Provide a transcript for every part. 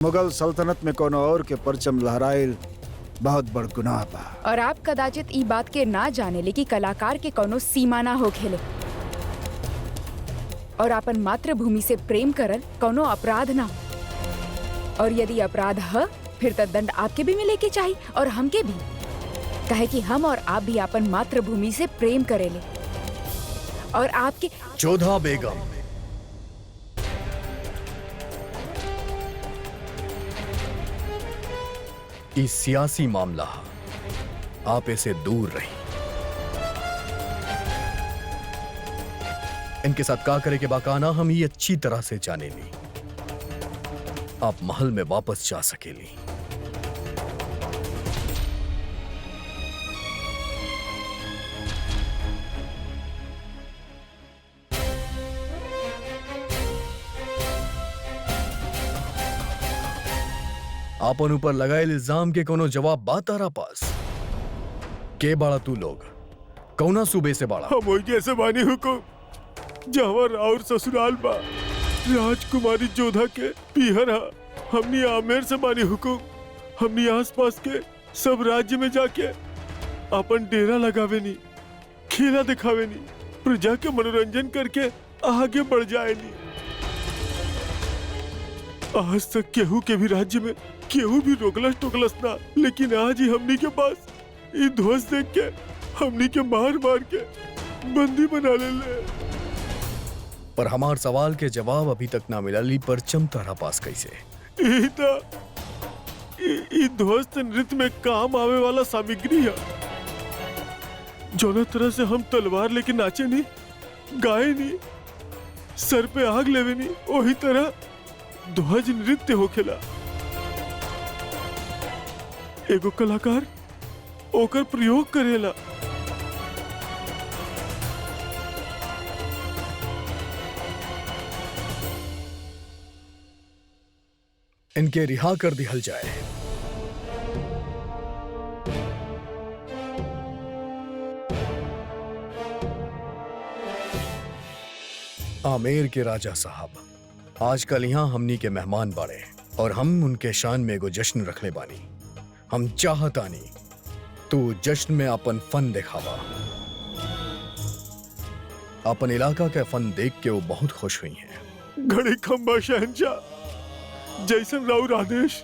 मुगल सल्तनत में कोनो और के परचम लहराइल बहुत बड़ गुनाह बा। और आप कदाचित ई बात के ना जाने ले कि कलाकार के कोनो सीमा ना हो खेले और अपन मातृभूमि से प्रेम करल कोनो अपराध ना। और यदि अपराध है फिर तो दंड आपके भी मिले के चाहिए और हमके भी, कहे कि हम और आप भी अपन मातृभूमि से प्रेम करेले। और आपके जोधा बेगम, ये सियासी मामला आप इसे दूर रही। इनके साथ का करे के बाकाना हम ये अच्छी तरह से जाने ली। आप महल में वापस जा सकेली। आपन ऊपर लगाए इल्जाम के कोनो जवाब बा तारा पास? के बाड़ा तू लोग? कौना सूबे से बाड़ा? हम वही जैसे बानी हुकुम जहवर और ससुराल बा राजकुमारी जोधा के पीहर हा। हमनी आमेर से बानी हुकुम। हमनी आसपास के सब राज्य में जाके अपन डेरा लगावे नी, खेला दिखावे नी, प्रजा के मनोरंजन करके आगे बढ़ जाए नी। आज तक केहू के भी राज्य में केहू भी रोकलस टोकलस ना, लेकिन आज ही हमनी के पास ये ध्वस्त देख के हमनी के मार मार के बंदी बना ले। पर हमार सवाल के जवाब अभी तक ना मिला। ली परचम तारा पास कैसे? ई ध्वस्त नृत्य में काम आवे वाला सामग्री है। जोना तरह से हम तलवार लेके नाचे नहीं, गाए नहीं, सर पे आग लेवे नहीं, वही तरह ध्वज नृत्य होखेला। एगो कलाकार ओकर प्रयोग करेला। इनके रिहा कर दिहल जाए। आमेर के राजा साहब आजकल यहाँ हमनी के मेहमान बाड़े और हम उनके शान में एगो जश्न रखले बानी। हम चाहतानी तू जश्न में अपन फन दिखावा। अपन इलाका के फन देख के वो बहुत खुश हुई हैं। घड़ी खंबा शहनशाह, जैसन राउर आदेश।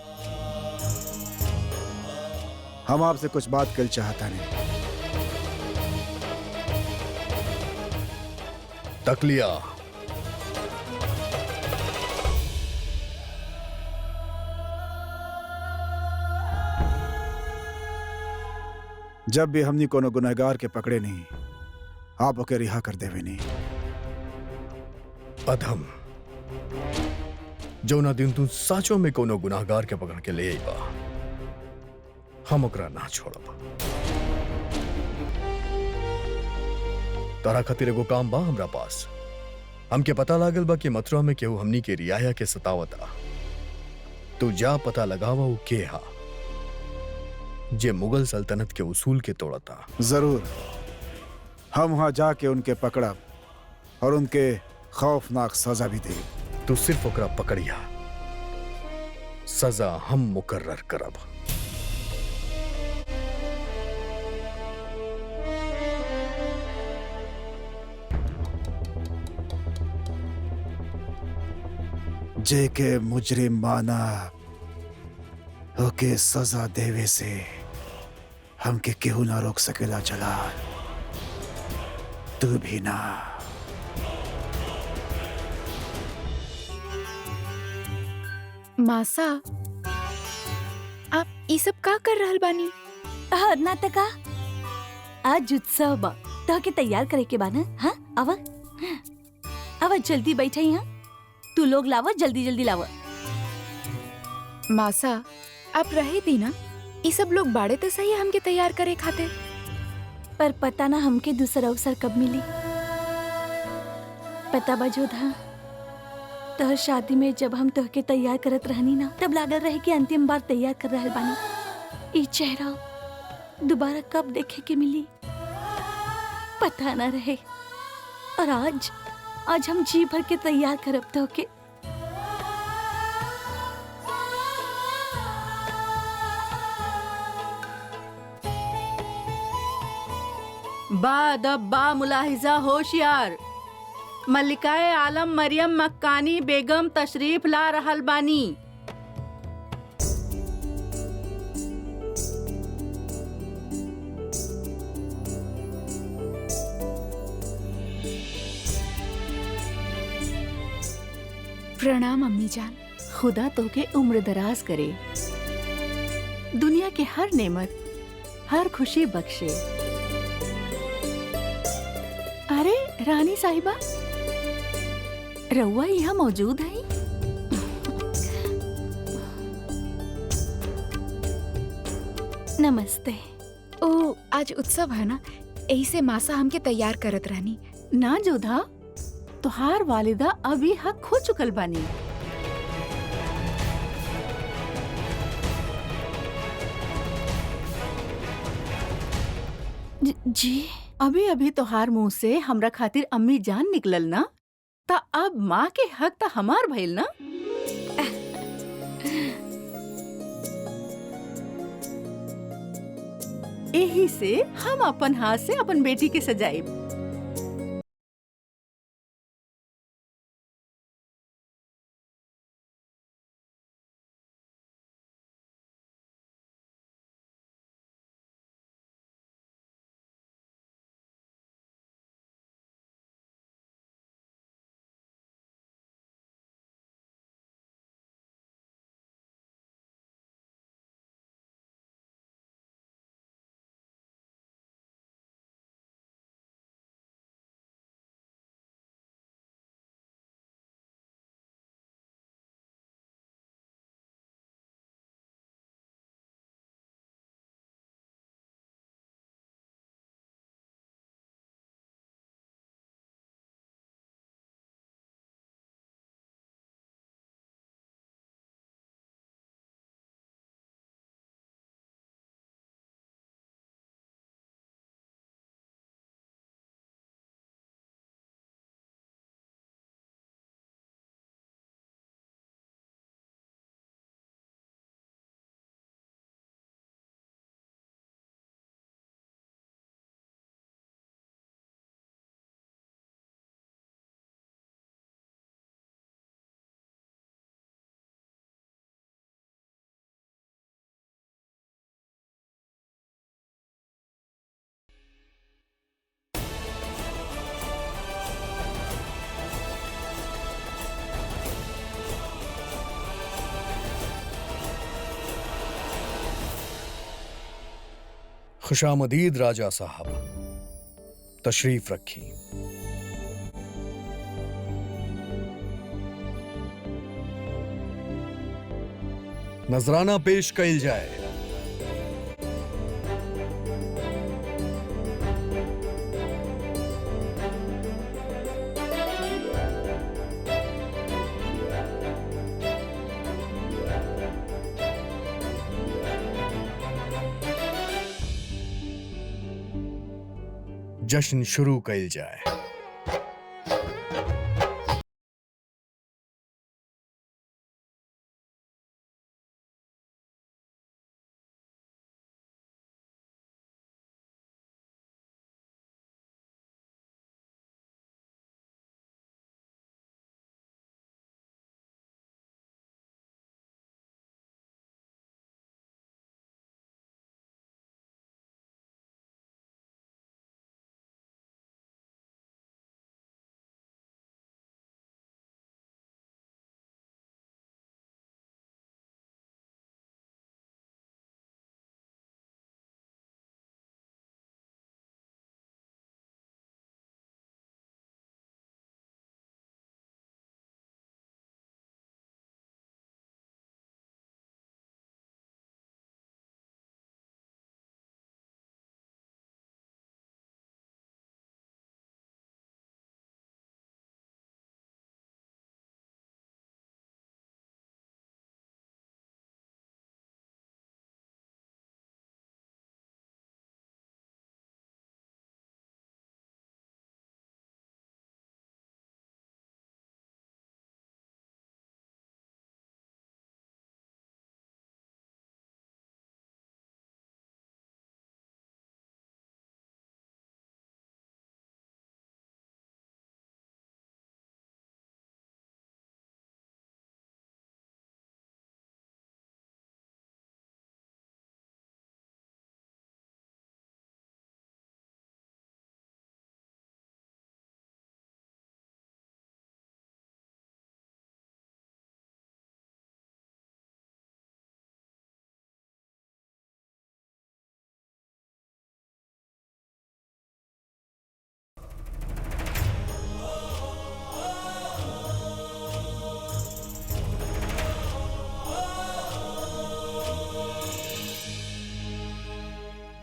हम आपसे कुछ बात कर चाहता नहीं। तकलिया जब भी हमनी कोनो गुनहगार के पकड़े नहीं, आप ओके रिहा कर देवे नहीं। अधम, जो ना दिन तू साचो में कोनो गुनाहगार के पकड़ के ले आईबा, हम ओकरा ना छोड़ब। तारा खातिर एगो काम बा हमरा पास। हमके पता लागल बा कि मथुरा में केहू हमनी के रियाया के सतावता। तू जा पता लगावा वो के हा जे मुगल सल्तनत के उसूल के तोड़ता। जरूर, हम वहां जाके उनके पकड़ब और उनके खौफनाक सजा भी दे। तू सिर्फ ओकरा पकड़िया, सजा हम मुकर्रर करब। जे के मुजरिम माना ओके सजा देवे से हमके केहू ना रोक सकेला जलाल, तू भी ना। मासा, आप ई सब का कर रहल बानी? ना तका आज उत्सव बा, तो के तैयार करे के बा ना। हाँ आवा आवा, जल्दी बैठे यहाँ। तू लोग लावा, जल्दी जल्दी लावा। मासा, आप रहे दी ना, ई सब लोग बाड़े तो सही हमके तैयार करे खातिर। पर पता ना हमके दूसरा अवसर कब मिली। पता बा जोधा, तोहर शादी में जब हम तोहके तैयार करत रहनी ना, तब लागल रहे कि अंतिम बार तैयार कर रहल बानी। ई चेहरा दोबारा कब देखे के मिली पता ना रहे। और आज हम जी भर के तैयार करब तोहके। बा अदब बा मुलाहिजा होशियार। मल्लिकाए आलम मरियम मक्कानी बेगम तशरीफ ला रहल बानी। प्रणाम अम्मी जान। खुदा तो के उम्र दराज करे, दुनिया के हर नेमत, हर खुशी बख्शे। अरे रानी साहिबा, रउआ यहाँ मौजूद है? नमस्ते। ओ आज उत्सव है ना, यही से मासा हमके तैयार करत रहनी। ना जोधा, तुहार वालिदा अभी हक खो चुकल बानी। जी अभी अभी तोहार मुंह से हमरा खातिर अम्मी जान निकलल ना, ता अब माँ के हक ता हमार भइल ना। यही से हम अपन हाथ से अपन बेटी के सजाइब। खुशामदीद राजा साहब, तशरीफ रखी। नजराना पेश कइल जाए। जश्न शुरू कइल जाए।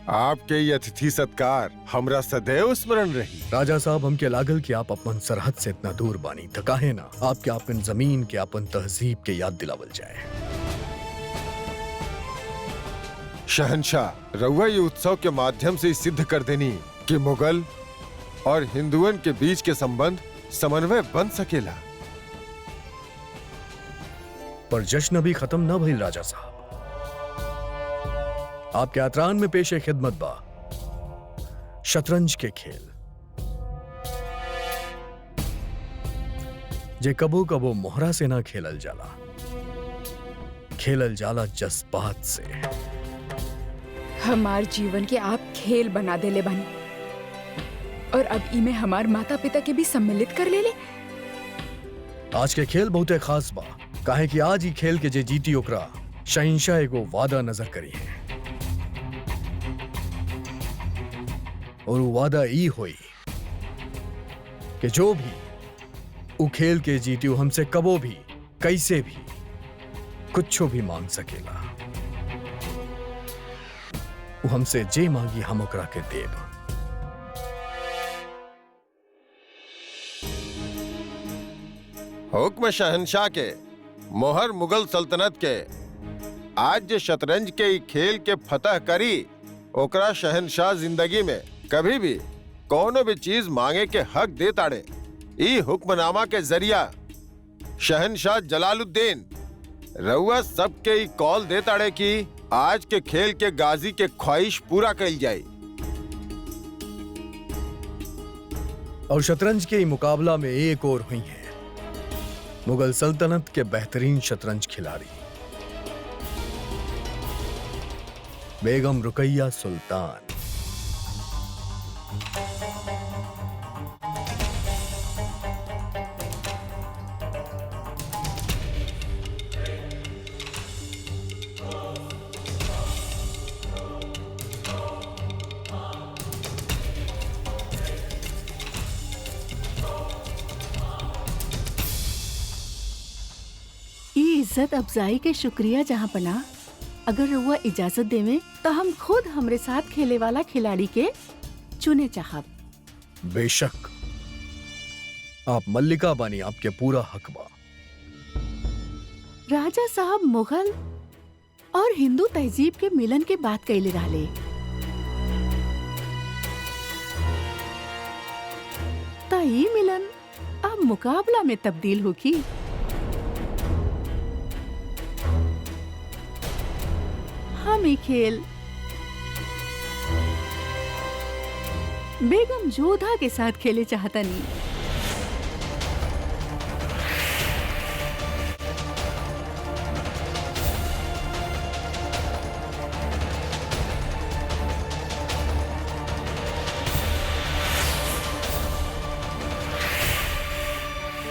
आपके ये अतिथि सत्कार हमरा सदैव स्मरण रही। राजा साहब, हमके लागल कि आप अपन सरहद से इतना दूर बानी, त काहे ना आपके अपन जमीन के अपन तहजीब के याद दिलावल जाए। शहंशाह, रउआ ये उत्सव के माध्यम से सिद्ध कर देनी कि मुगल और हिंदुओं के बीच के संबंध समन्वय बन सकेला। पर जश्न अभी खत्म ना भइल राजा साहब। आपके आतरान में पेशे खिदमत बा शतरंज के खेल, जे कबो कबो मोहरा से ना खेलल जाला, खेलल जाला जज्बात से। हमार जीवन के आप खेल बना देले बानी और अब इमे हमार माता पिता के भी सम्मिलित कर ले। आज के खेल बहुते खास बा, काहे कि आज ही खेल के जे जीती ओकरा शहंशाह एगो वादा नजर करी है, और वो वादा ई होई कि जो भी उ खेल के जीती उ हमसे कबो भी कैसे भी कुछो भी मांग सकेला। उ हमसे जे मांगी हम ओकरा के देब। हुक्म शहंशाह के, मोहर मुगल सल्तनत के। आज जे शतरंज के ई खेल के फतह करी, ओकरा शहंशाह जिंदगी में कभी भी कोनो भी चीज मांगे के हक दे ताड़े। ई हुक्मनामा के जरिया शहंशाह जलालुद्दीन रउआ सबके ई कॉल दे ताड़े कि आज के खेल के गाजी के ख्वाहिश पूरा कइल जाए। और शतरंज के ई मुकाबला में एक और हुई है मुगल सल्तनत के बेहतरीन शतरंज खिलाड़ी बेगम रुकैया सुल्तान। इज्जत अफजाई के शुक्रिया जहाँ पना। अगर रउआ इजाजत देवे तो हम खुद हमरे साथ खेले वाला खिलाड़ी के चुने चाहब। बेशक आप मल्लिका बानी, आपके पूरा हक बा। राजा साहब मुगल और हिंदू तहजीब के मिलन के बात कैले रहले, ता ई मिलन अब मुकाबला में तब्दील होगी। हम ही खेल बेगम जोधा के साथ खेले चाहता नहीं।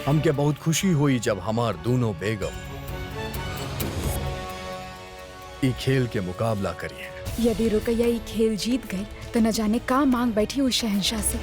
हमके बहुत खुशी हुई जब हमार दोनों बेगम ई खेल के मुकाबला करी है। यदि रुकैया ये खेल जीत गई तो न जाने का मांग बैठी उस शहंशाह से।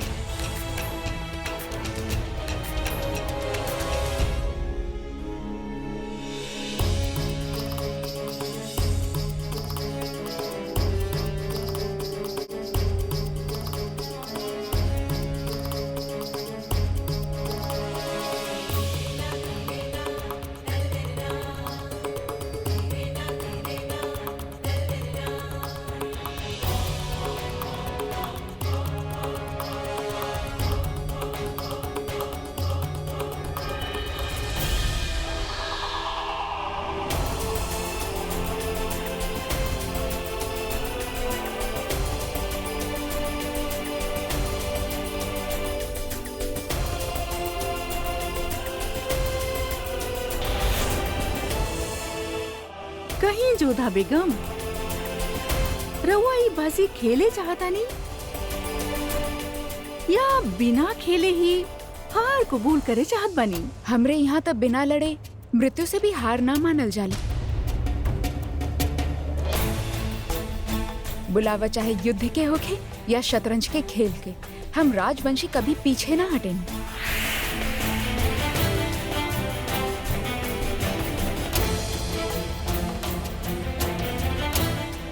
कहीं जोधा बेगम रउआ ई बाजी खेले चाहता नहीं या बिना खेले ही हार कबूल करे चाहत बनी? हमरे यहाँ तब बिना लड़े मृत्यु से भी हार ना मानल जाले। बुलावा चाहे युद्ध के होके या शतरंज के खेल के, हम राजवंशी कभी पीछे ना हटेंगे।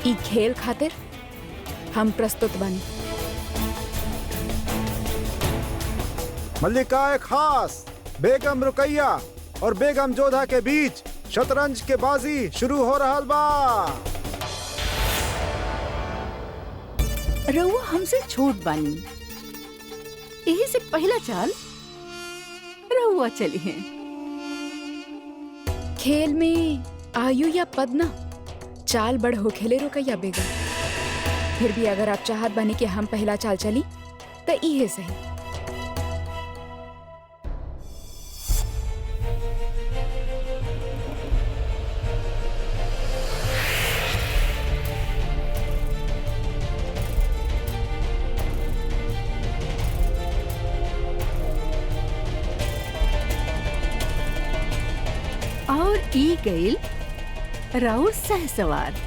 ई खेल खातिर हम प्रस्तुत बनी। मल्लिका खास बेगम रुकैया और बेगम जोधा के बीच शतरंज के बाजी शुरू हो रहा बा। रउआ हमसे छोट बानी, यही से पहला चाल रउआ चली है। खेल में आयु या पद ना, चाल बड़ हो खेले रुकैया बेगम। फिर भी अगर आप चाहत बनी कि हम पहला चाल चली तो इहे सही। और ई गईल राउर सहसवार।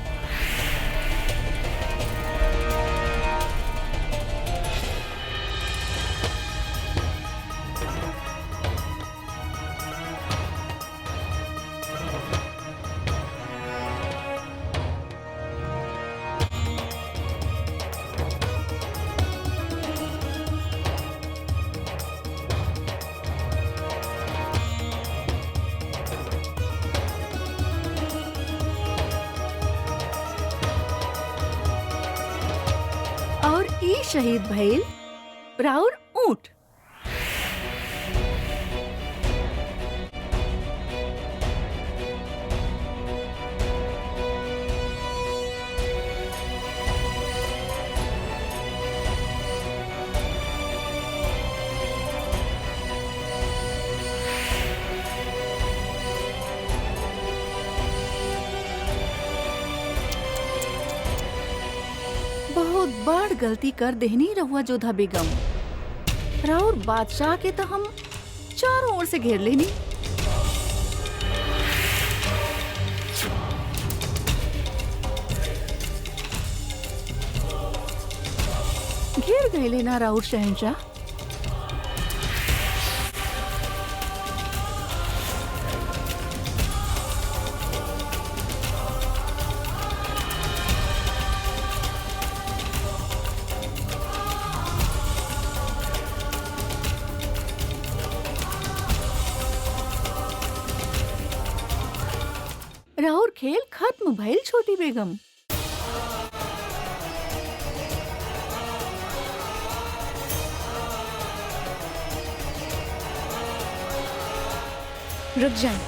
और ई शहीद भइल राउर ऊंट। बहुत बड़ गलती कर देहनी रहुआ जोधा बेगम। राउर बादशाह के तो हम चारों ओर से घेर लेनी। घेर गए लेना राउर शहंशाह। राउर खेल खत्म भइल छोटी बेगम। रुक जाए।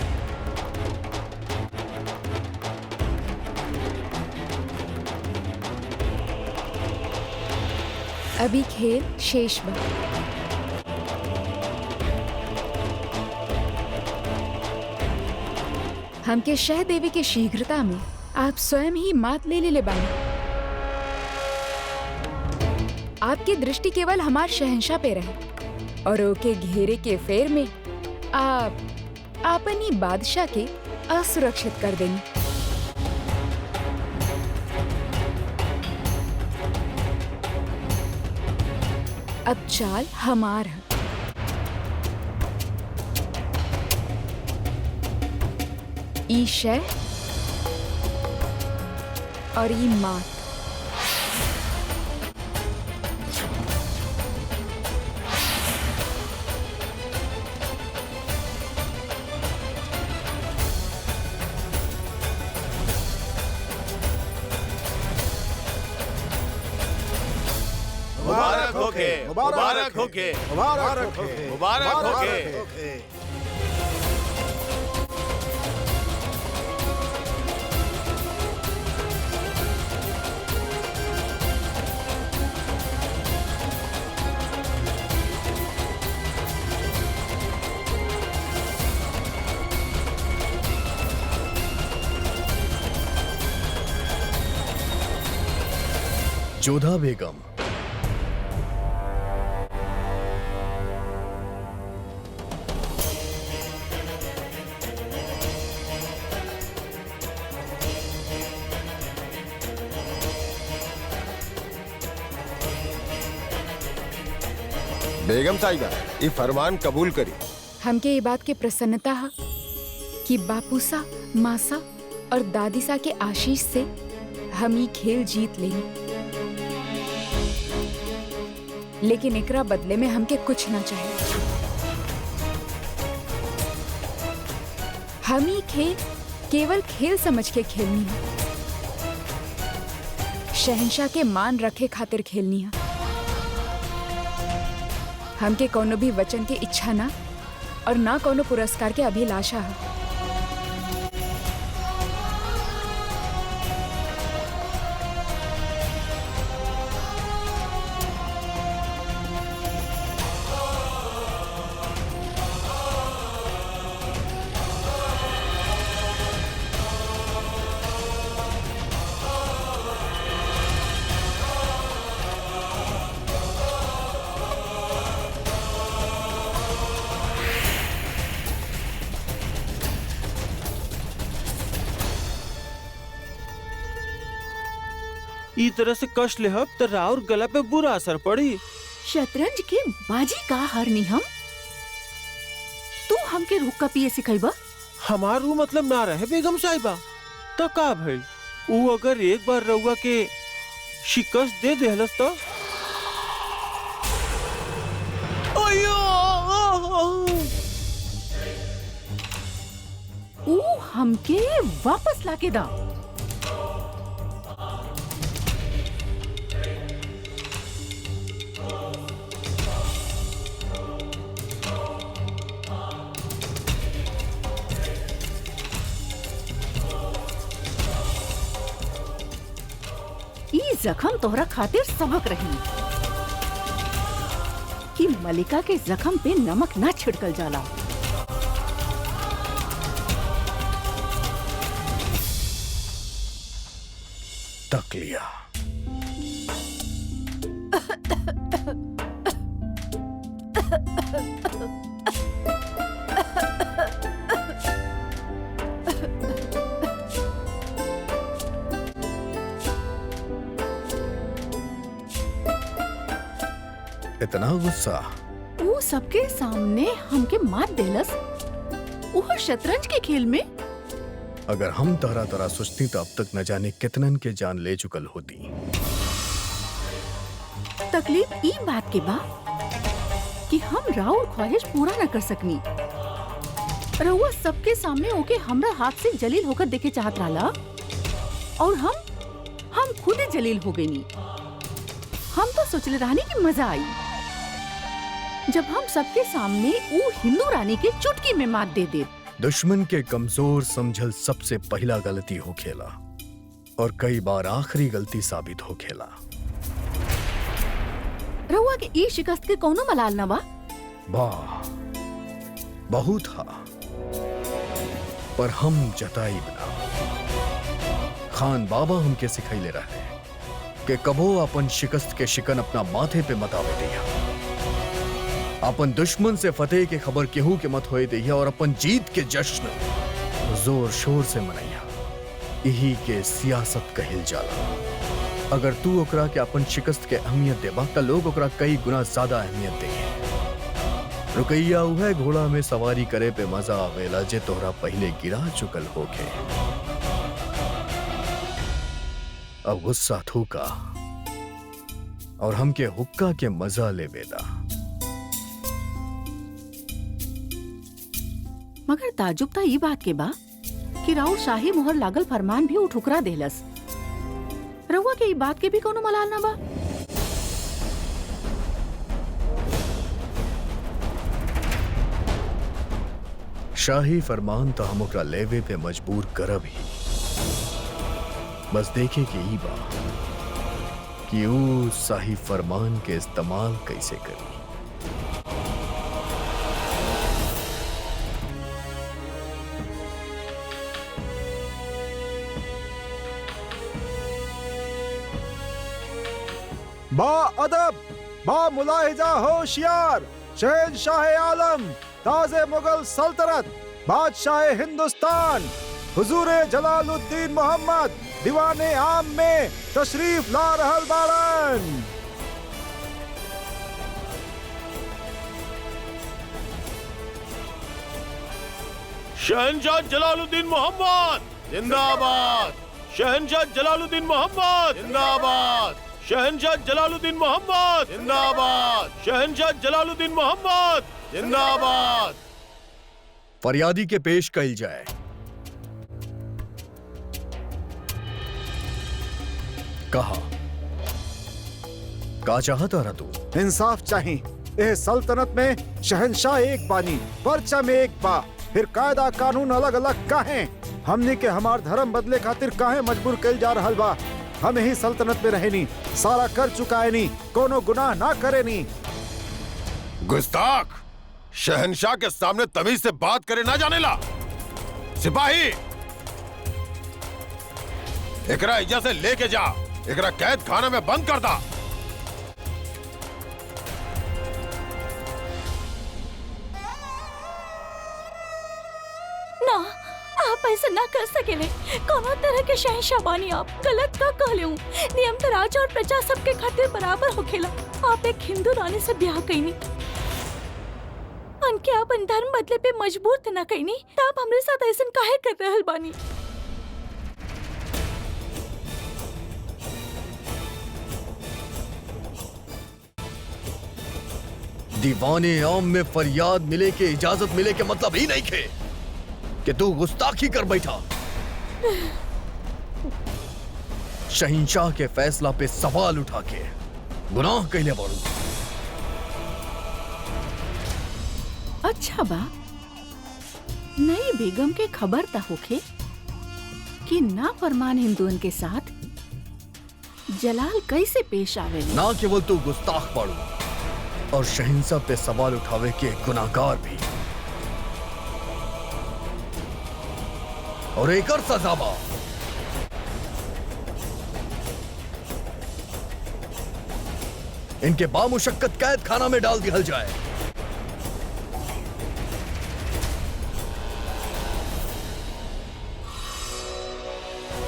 अभी खेल शेष बा। हमके शह देवी के शीघ्रता में आप स्वयं ही मात ले बानी। आपकी दृष्टि केवल हमार शहंशाह पे रहे और ओके घेरे के फेर में आप अपनी बादशाह के असुरक्षित कर देंगे। अब चाल हमार है। ई शह और ई मात। मुबारक होके, मुबारक होके, मुबारक होके, मुबारक होके। जोधा बेगम, बेगम साहिबा ये फरमान कबूल करी। हमके ये बात के प्रसन्नता है कि बापूसा, मासा और दादीसा के आशीष से हम ये खेल जीत लेंगे। लेकिन एकरा बदले में हमके कुछ ना चाहिए। हम ही खेल केवल खेल समझ के खेलनी है, शहंशाह के मान रखे खातिर खेलनी है। हमके कोनो भी वचन के इच्छा ना और ना कोनो पुरस्कार के अभिलाषा है। ई तरह से कष्ट लेहब त राउर गला पे बुरा असर पड़ी। शतरंज के बाजी का हरनी हम, तू हमके हुक्का पिए सिखाइबा? हमार ऊ मतलब ना रहे बेगम साहिबा। तो का भइल? ऊ अगर एक बार रउआ के शिकस्त दे देहलस तो ऊ हमके वापस लाके दा। ई जख्म तोहरा खातिर सबक रही कि मलिका के जख्म पे नमक ना छिड़कल जाला। तक लिया। इतना गुस्सा? वो सबके सामने हमके मार देलस, वो शतरंज के खेल में। अगर हम तरह तरह सोचती तो अब तक न जाने कितनन के जान ले चुकल होती। तकलीफ ई बात के बा कि हम राउर ख्वाहिश पूरा न कर सकनी। रउआ सबके सामने होके हमरा हाथ से जलील होकर देखे चाहत रहला और हम खुद जलील हो गईनी। हम तो सोचले रहनी कि मजा आई जब हम सबके सामने वो हिंदू रानी के चुटकी में मात दे दे। दुश्मन के कमजोर समझल सबसे पहला गलती हो खेला और कई बार आखिरी गलती साबित हो खेला। रउआ के ई शिकस्त के कोनो मलाल न बा? वाह, बहुत हा, पर हम जताई बना। खान बाबा हमके सिखाइले रहे कि कबो अपन शिकस्त के शिकन अपना माथे पे मत आवे दिया। अपन दुश्मन से फतेह के खबर केहू के मत होए दिया और अपन जीत के जश्न जोर शोर से मनैया। यही के सियासत कहल जाला। अगर तू ओकरा के अपन शिकस्त के अहमियत देबा त लोग ओकरा कई गुना ज्यादा अहमियत देंगे। रुकैया उहे घोड़ा में सवारी करे पे मजा आवेला जे तोहरा पहले गिरा चुकल होके। अब गुस्सा थूका और हमके हुक्का के मजा ले बेदा। मगर ताजुब था ई बात के बा कि राउर शाही मोहर लागल फरमान भी उठुकरा देलस। रउआ के ई बात के भी कोनो मलाल ना बा? शाही फरमान तो हम ओकरा लेवे पे मजबूर करब ही। बस देखे कि ई बा कि ऊ शाही फरमान के इस्तेमाल कैसे करी। बा अदब, बा मुलाहिजा होशियार, शहंशाह आलम, ताजे मुगल सल्तनत, बादशाह हिंदुस्तान, हुजूर जलालुद्दीन मोहम्मद दीवाने आम में तशरीफ ला रहल बाड़न। शहंशाह जलालुद्दीन मोहम्मद जिंदाबाद। शहंशाह जलालुद्दीन मोहम्मद जिंदाबाद। शहनशाह जलालुद्दीन मोहम्मद जिंदाबाद। शहनशाह जलालुद्दीन मोहम्मद जिंदाबाद। फरियादी के पेश कइल जाए। कहा का चाहता रहा तू? इंसाफ चाहिए। यह सल्तनत में शहनशाह एक बानी, पर्चा में एक बा, फिर कायदा कानून अलग अलग काहे? हमने के हमार धर्म बदले खातिर काहे मजबूर कइल जा रहल बा? हम ही सल्तनत में रहे नी, सारा कर चुकाए नी, कोनो गुनाह ना करे नी। गुस्ताख, शहनशाह के सामने तमीज से बात करे ना जाने ला। सिपाही, एकरा इज्जा से लेके जा, एकरा कैद खाना में बंद कर दा। ना, आप ऐसा ना कर सकेले। कोनो तरह के शहंशाह बानी आप, गलत का कहले हूँ। नियम तो राजा और प्रजा सबके खातिर बराबर होखेला। आप एक हिंदू रानी से ब्याह कईनी, उनके अपन धर्म बदले पे मजबूर त ना कईनी, त आप हमरे साथ ऐसा काहे कर रहल बानी? दीवाने आम में फरियाद मिले के इजाजत मिले के मतलब ही नहीं खे कि तू गुस्ताखी कर बैठा। शहंशाह के फैसला पे सवाल उठा के गुनाह कहले बाड़ू। अच्छा बा, नई बेगम के खबर ता होखे कि नाफरमान हिंदुओं के साथ जलाल कैसे पेश आवे। ना केवल तू गुस्ताख बाड़ू और शहंशाह पे सवाल उठावे के गुनाहगार भी, और एक और सजा बा। इनके बामुशक्कत कैद खाना में डाल दिया जाए।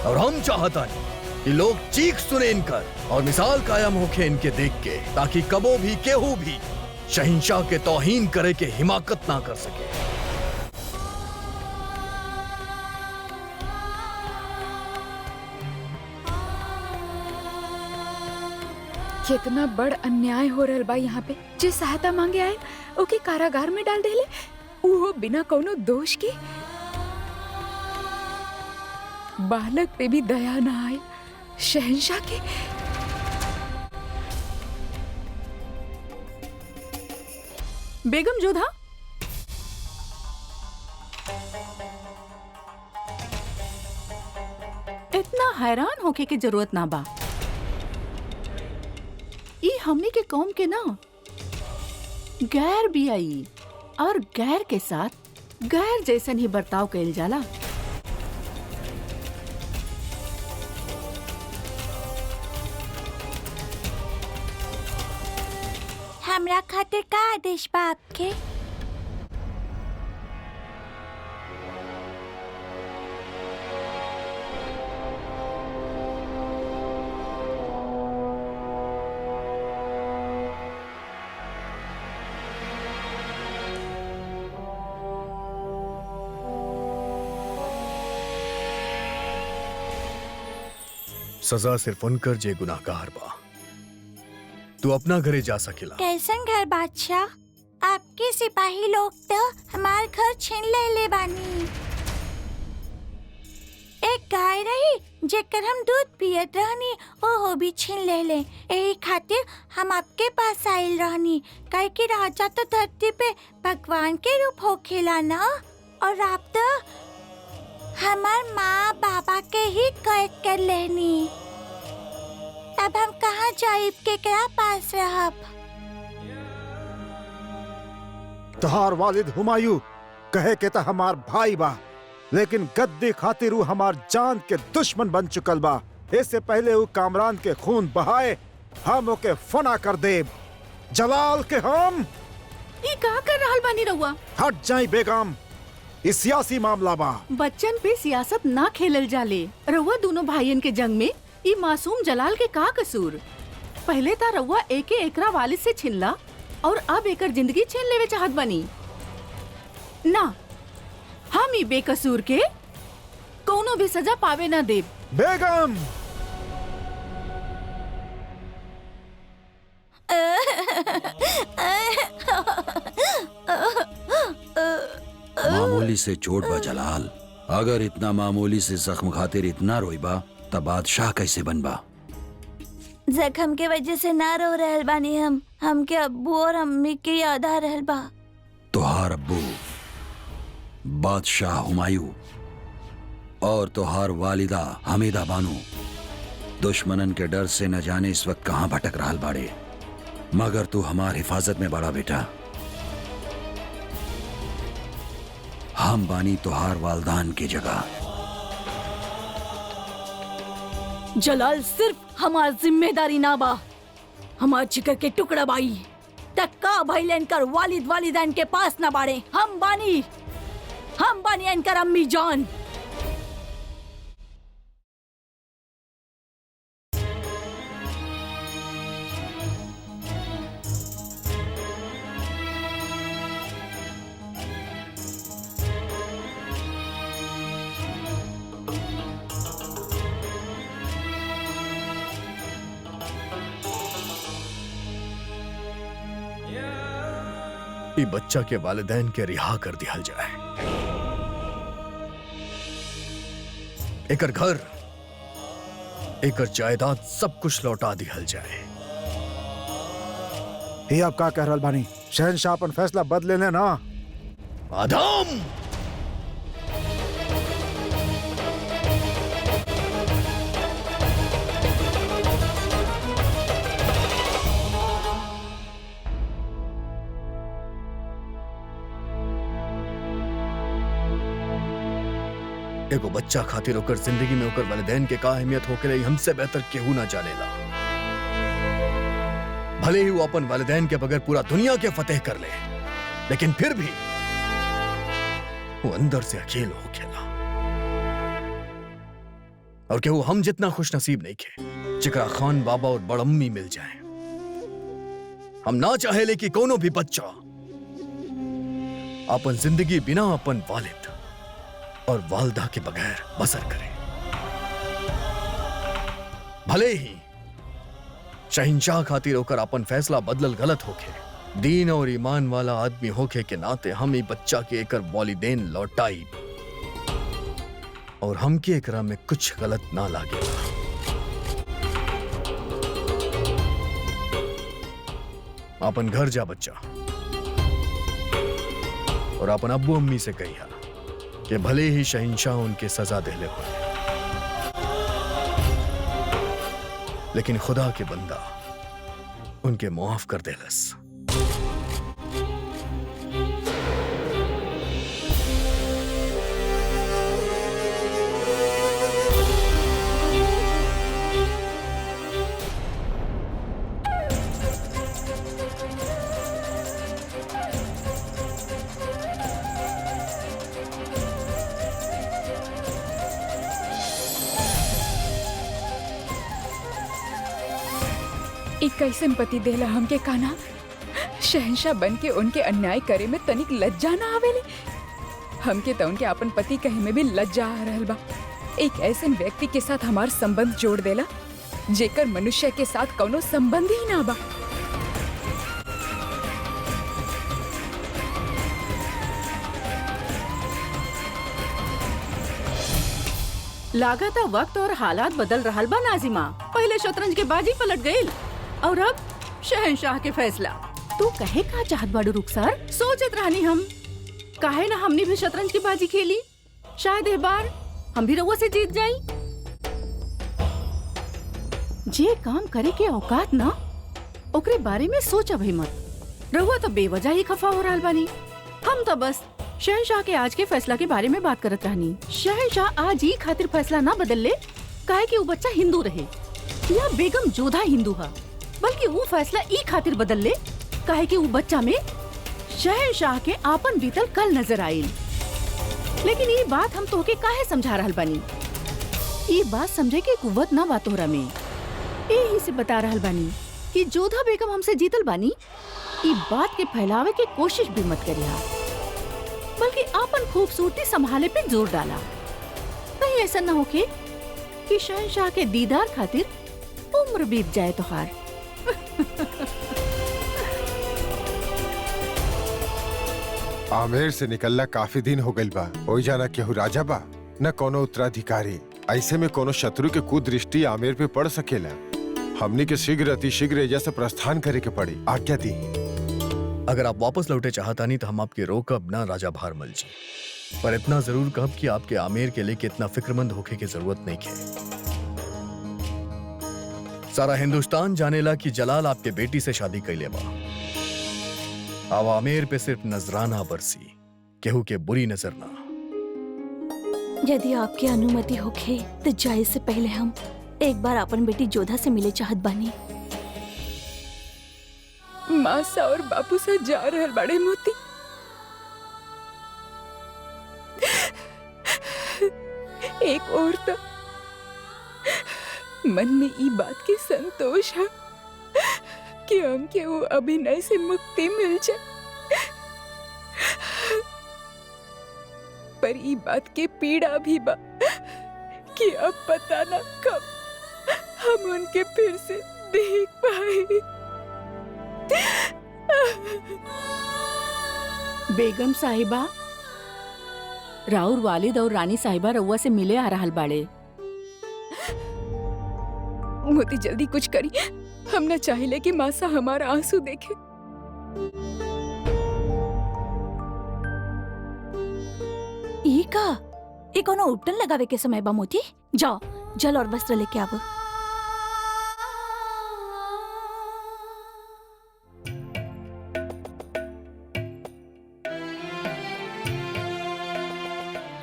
और हम चाहता नहीं कि लोग चीख सुने इनकर और मिसाल कायम होके इनके देख के, ताकि कबो भी केहू भी शहंशाह के तौहीन करे के हिमाकत ना कर सके। कितना बड़ अन्याय हो रहल बा यहाँ पे। जे सहायता मांगे आए ओके कारागार में डाल देले, वो बिना कोनो दोष के। बालक पे भी दया ना आए। शहंशाह के बेगम जोधा, इतना हैरान होके की जरूरत ना बा। ई हमनी के कौम के ना गैर भी आई, और गैर के साथ गैर जैसन ही बर्ताव कइल जाला। हमरा खातिर का आदेश बा आपके? सजा सिर्फ उनकर जे गुनाहगार बा। तू अपना घरे जा सकेला। कैसन घर बादशाह? आपके सिपाही लोग तो हमार घर छीन ले बानी। एक गाय रही जेकर हम दूध पियत रहनी, ओहो भी छीन ले। यही खातिर हम आपके पास आइल रहनी, काहे कि राजा तो धरती पे भगवान के रूप होखेला ना, और आप तो हमार माँ बाबा के ही कैद कर लेनी। अब हम कहाँ जाइब, केकरा पास रहब? तोहार वालिद हुमायूं कहे के ता हमार भाई बा, लेकिन गद्दी खातिर वो हमार जान के दुश्मन बन चुकल बा। इससे पहले वो कामरान के खून बहाए, हम ओके फना कर देब। जलाल के हम ई का कर रहल बानी रउआ? हट जाई बेगम, ई सियासी मामला बा। बच्चन पे सियासत ना खेलल जाले। रउआ दोनों भाइयन के जंग में ई मासूम जलाल के का कसूर? पहले ता रउआ एके एकरा वालिद से छिनला और अब एकर जिंदगी छीन लेवे चाहत बनी ना। हम ई बेकसूर के कोनो भी सजा पावे ना देब। बेगम, मामूली से चोट बा जलाल, अगर इतना मामूली से जख्म खातिर इतना रोईबा तब बादशाह कैसे बनबा? जख्म के वजह से ना रो रहल बानी हम, हमके अब्बू और अम्मी के याद आ रहल बा। तोहार अब्बू बादशाह हुमायूं और तोहार वालिदा हमीदा बानो दुश्मनन के डर से न जाने इस वक्त कहाँ भटक रहल बाड़े, मगर तू हमार हिफाजत में बड़ा बेटा। हम बानी तोहार वालदान की जगह। जलाल सिर्फ हमार जिम्मेदारी ना बा, हमार जिगर के टुकड़ा बाई तक्का भाईलेन कर वालिद वालिदैन के पास ना बाड़े। हम बानी इनकर अम्मी जान। ई बच्चा के वालिदैन के रिहा कर दिया जाए, एकर घर एकर जायदाद सब कुछ लौटा दिया जाए। ये आप का कह रहल बानी? शहनशाह अपन फैसला बदले ले ना। आदम, एगो बच्चा खातिर ओकर जिंदगी में ओकर वालिदैन के का अहमियत होके रही हमसे बेहतर केहू ना जानेला। भले ही वो अपन वालिदैन के बगैर पूरा दुनिया के फतेह कर ले, लेकिन फिर भी वो अंदर से अकेले हो खेला। और केहू हम जितना खुश नसीब नहीं खे जिकरा खान बाबा और बड़म्मी मिल जाए। हम ना चाहेले कि कोनो भी बच्चा अपन जिंदगी बिना अपन वालिद और वालदा के बगैर बसर करे। भले ही शहंशाह खातिर होकर अपन फैसला बदलल गलत होके, दीन और ईमान वाला आदमी होके के नाते हम ही बच्चा के एकर वालिदैन लौटाई और हम के एकरा में कुछ गलत ना लागे। अपन घर जा बच्चा और अपन अब्बू अम्मी से कहिया कि भले ही शहंशाह उनके सजा देले हो, लेकिन खुदा के बंदा उनके मुआफ कर देलस। एक कैसन पति देला हमके काना, शहंशाह बन के उनके अन्याय करे में तनिक लज्जा ना आवेले। हमके तो उनके अपन पति कहे में भी लज्जा आ रहल बा। एक ऐसे व्यक्ति के साथ हमार संबंध जोड़ देला जेकर मनुष्य के साथ कौनो संबंध ही ना बा। लागत वक्त और हालात बदल रहल बा नाजिमा। पहले शतरंज के बाजी पलट गईल और अब शहंशाह के फैसला। तू कहे का चाहत बाड़ू रुखसार? सोचत रहनी हम काहे ना हमने भी शतरंज की बाजी खेली, शायद इस बार हम भी रउआ से जीत जाई। जे काम करे के औकात ना ओकरे बारे में सोचा भी मत। रउआ तो बेवजह ही खफा हो रहल बानी। हम तो बस शहंशाह के आज के फैसला के बारे में बात करत रहनी। शहंशाह आज ही खातिर फैसला ना बदल ले काहे कि वो बच्चा हिंदू रहे या बेगम जोधा हिंदू है, बल्कि वो फैसला ई खातिर बदल ले काहे कि वो बच्चा में शहंशाह के आपन बीतल कल नजर आईल। लेकिन ये बात हम तोहके काहे समझा रहल बानी? ये बात समझे के कुव्वत ना बा तोहरा में। यही से बता रहल बानी कि जोधा बेगम हमसे जीतल बानी। ये बात के फैलावे के कोशिश भी मत करिया, बल्कि आपन खूबसूरती संभाले पे जोर डाला। कहीं ऐसा न होके कि शहंशाह के दीदार खातिर उम्र बीत जाए तोहार। आमेर से निकलना काफी दिन हो गइल बा। ओई जाना केहू राजा बा न कोनो उत्तराधिकारी। ऐसे में कोनो शत्रु के कुदृष्टि आमेर पे पड़ सकेला। हमनी के शीघ्र अतिशीघ्र एजा से प्रस्थान करे के पड़ी। आज्ञा दी। अगर आप वापस लौटे चाहता नहीं तो हम आपके रोकब ना राजा भारमल जी, पर इतना जरूर कहब कि आपके आमेर के लिए इतना फिक्रमंद होके की जरूरत नहीं है। सारा हिंदुस्तान जानेला कि जलाल आपके बेटी से शादी कैले बा। अब आमेर पे सिर्फ नजराना बरसी, केहू के बुरी नजर ना। यदि आपकी अनुमति होखे तो जाए से पहले हम एक बार अपन बेटी जोधा से मिले चाहत बानी। मासा और बापू साथ जा रहल बड़े मोती। एक और तो मन में ई बात की संतोष है कि हमके वो अभिनय से मुक्ति मिल जाए, पर ई बात के पीड़ा भी बा कि अब पता ना कब हम उनके फिर से देख पाए। बेगम साहिबा, राउर वालिद और रानी साहिबा रउआ से मिले आ रहल बाड़े। मोती जल्दी कुछ करी, हम न चाहिले कि मासा हमारा आंसू देखे। ई का ए कोनो उपटन लगावे के समय बा मोती। जाओ जल और वस्त्र लेके आवो।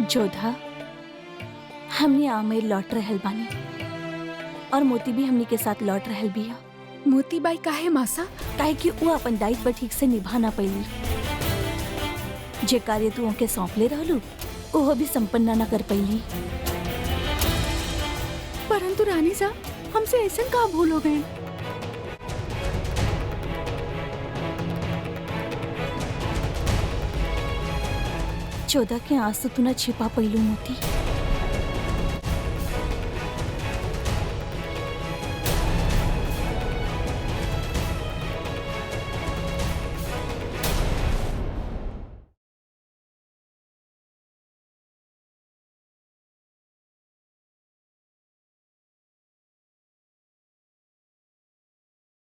जोधा, हमने आमेर लौट रहल बानी और मोती भी हमनी के साथ लौट रहल बिया। मोती बाई काहे मासा? काहे कि वो अपन दायित्व ठीक से निभा ना पैली। जे कार्य तू उनके सौंपले रहलू वो भी संपन्न ना कर पैली। परंतु रानी साहब, हमसे ऐसा का भूल हो गई? जोधा के आंसू तू ना छिपा पैलू मोती।